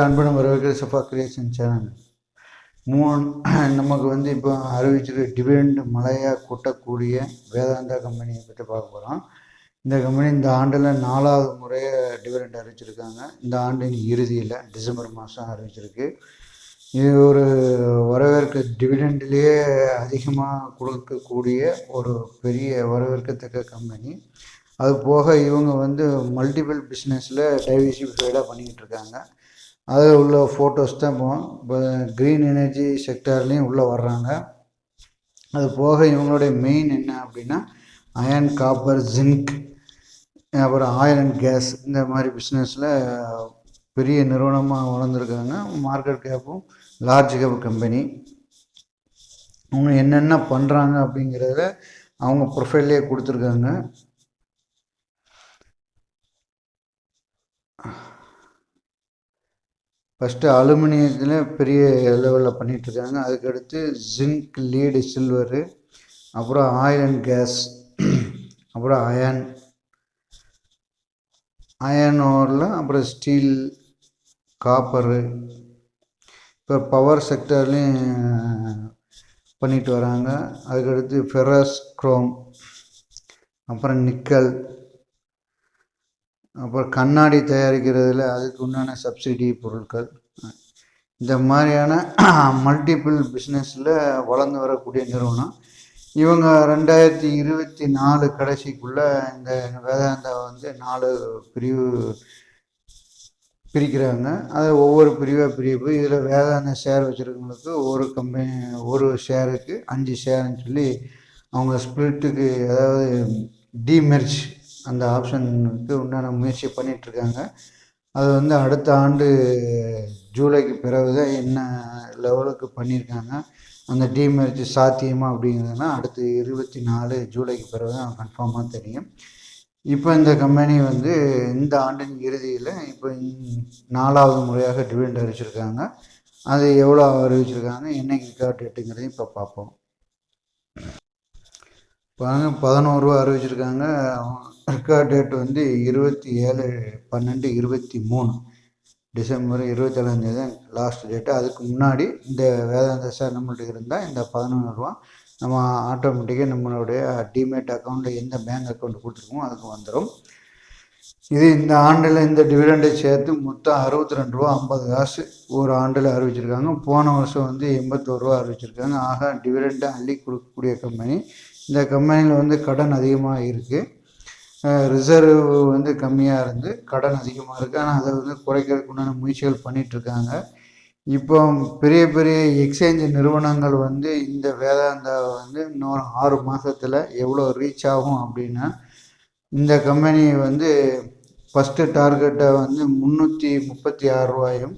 அன்புடன் வரவேற்கிற Safa creation channel நமக்கு இப்போ அறிவிச்சிருக்க டிவிடெண்ட் மழையாக கொட்டக்கூடிய வேதாந்தா கம்பெனியை பற்றி பார்க்க போகிறோம். இந்த கம்பெனி இந்த ஆண்டில் 4வது முறையாக டிவிடெண்ட் அறிவிச்சிருக்காங்க. இந்த ஆண்டின் இறுதியில் டிசம்பர் மாதம் அறிவிச்சிருக்கு. இது ஒரு வரவேற்க டிவிடெண்ட்லேயே அதிகமாக கொடுக்கக்கூடிய ஒரு பெரிய வரவேற்கத்தக்க கம்பெனி. அது போக இவங்க மல்டிபிள் பிஸ்னஸில் டைவர்சிஃபைடாக பண்ணிக்கிட்டு இருக்காங்க. அதில் உள்ள ஃபோட்டோஸ் தான் இப்போ க்ரீன் எனர்ஜி செக்டார்லேயும் உள்ளே வர்றாங்க. அது போக இவங்களுடைய மெயின் என்ன அப்படின்னா அயன், காப்பர், ஜிங்க், அப்புறம் ஆயில் அண்ட் கேஸ், இந்த மாதிரி பிஸ்னஸில் பெரிய நிறுவனமாக வளர்ந்துருக்காங்க. மார்க்கெட் கேப்பும் லார்ஜ் கேப் கம்பெனி. அவங்க என்னென்ன பண்ணுறாங்க அப்படிங்கிறத அவங்க ப்ரொஃபைல்லே கொடுத்துருக்காங்க. ஃபஸ்ட்டு அலுமினியத்தில் பெரிய லெவலில் பண்ணிகிட்ருக்காங்க. அதுக்கடுத்து ஜிங்க், லீடு, சில்வரு, அப்புறம் ஆயில் அண்ட் கேஸ், அப்புறம் அயன் ஓரில், அப்புறம் ஸ்டீல், காப்பரு, இப்போ பவர் செக்டர்லேயும் பண்ணிட்டு வராங்க. அதுக்கடுத்து ஃபெரஸ், குரோம், அப்புறம் நிக்கல், அப்புறம் கண்ணாடி தயாரிக்கிறதுல அதுக்கு உண்டான சப்சிடி பொருட்கள், இந்த மாதிரியான மல்டிபிள் பிஸ்னஸில் வளர்ந்து வரக்கூடிய நிறுவனம். இவங்க 2024 கடைசிக்குள்ளே இந்த வேதாந்தா 4 பிரிவு பிரிக்கிறாங்க. அது ஒவ்வொரு பிரிவாக பிரிவு. இதில் வேதாந்தா ஷேர் வச்சுருக்கவங்களுக்கு ஒரு ஷேருக்கு 5 ஷேருன்னு சொல்லி அவங்க ஸ்பிளிட்டுக்கு, அதாவது டிமெர்ஜ் அந்த ஆப்ஷனுக்கு உண்டான முயற்சி பண்ணிகிட்ருக்காங்க. அது அடுத்த ஆண்டு ஜூலைக்கு பிறகு தான் என்ன லெவலுக்கு பண்ணியிருக்காங்க. அந்த டிமெர்ஜ் சாத்தியமா அப்படிங்கிறதுனா அடுத்து 24 ஜூலைக்கு பிறகு தான் கன்ஃபார்மாக தெரியும். இப்போ இந்த கம்பெனி இந்த ஆண்டின் இறுதியில் இப்போ 4வது முறையாக டிவிடெண்ட் அறிவிச்சிருக்காங்க. அது எவ்வளோ அறிவிச்சிருக்காங்க, என்னைக்கு ரெக்கார்ட் டேட்டுங்கிறதையும் இப்போ பார்ப்போம். பாருங்க, 11 ரூபா அறிவிச்சிருக்காங்க. ரெக்கார்ட் டேட் 27/12/23, டிசம்பர் 27 தான் லாஸ்ட் டேட்டு. அதுக்கு முன்னாடி இந்த வேதாந்தா ஷேர் நம்மள்ட்ட இருந்தால் இந்த 11 ரூபா நம்ம ஆட்டோமேட்டிக்காக நம்மளுடைய டிமேட் அக்கௌண்ட்டில் எந்த பேங்க் அக்கௌண்ட் கொடுத்துருக்கோமோ அதுக்கு வந்துடும். இது இந்த ஆண்டில் இந்த டிவிடெண்டை சேர்த்து மொத்தம் 62 ரூபா 50 காசு ஒரு ஆண்டில் அறிவிச்சிருக்காங்க. போன வருஷம் 81 ரூபா அறிவிச்சிருக்காங்க. ஆக டிவிடெண்டை அள்ளி கொடுக்கக்கூடிய கம்பெனி. இந்த கம்பெனியில் கடன் அதிகமாக இருக்குது. ரிசர்வ் கம்மியாக இருந்து கடன் அதிகமாக இருக்குது. ஆனால் அதை குறைக்கிறதுக்கு உண்டான முயற்சிகள் பண்ணிகிட்ருக்காங்க. இப்போ பெரிய பெரிய எக்ஸ்சேஞ்ச் நிறுவனங்கள் இந்த வேதாந்தாவை இன்னொரு 6 மாதத்தில் எவ்வளோ ரீச் ஆகும் அப்படின்னா, இந்த கம்பெனி ஃபஸ்ட்டு டார்கெட்டை 336 ரூபாயும்,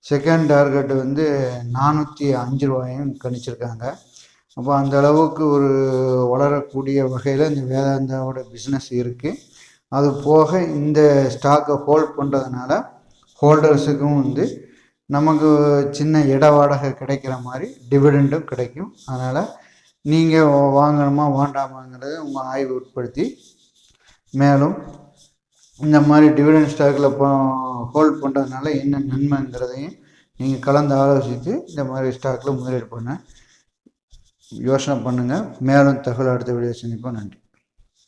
செகண்ட் டார்கெட்டு 405 ரூபாயும் கணிச்சிருக்காங்க. அப்போ அந்த அளவுக்கு ஒரு வளரக்கூடிய வகையில் இந்த வேதாந்தாவோட பிஸ்னஸ் இருக்குது. அது போக இந்த ஸ்டாக்கை ஹோல்ட் பண்ணுறதுனால ஹோல்டர்ஸுக்கும் நமக்கு சின்ன இட வாடகை கிடைக்கிற மாதிரி டிவிடெண்டும் கிடைக்கும். அதனால் நீங்கள் வாங்கணுமா வேண்டாமாங்கிறத உங்கள் ஆய்வு உட்படுத்தி, மேலும் இந்த மாதிரி டிவிடெண்ட் ஸ்டாக்கில் ஹோல்ட் பண்ணுறதுனால என்ன நன்மைங்கிறதையும் நீங்கள் கலந்து ஆலோசித்து இந்த மாதிரி ஸ்டாக்கில் முதலீடு பண்ண யோசனை பண்ணுங்கள். மேலும் தகவல் அடுத்த வீடியோ சந்திப்போம். நன்றி.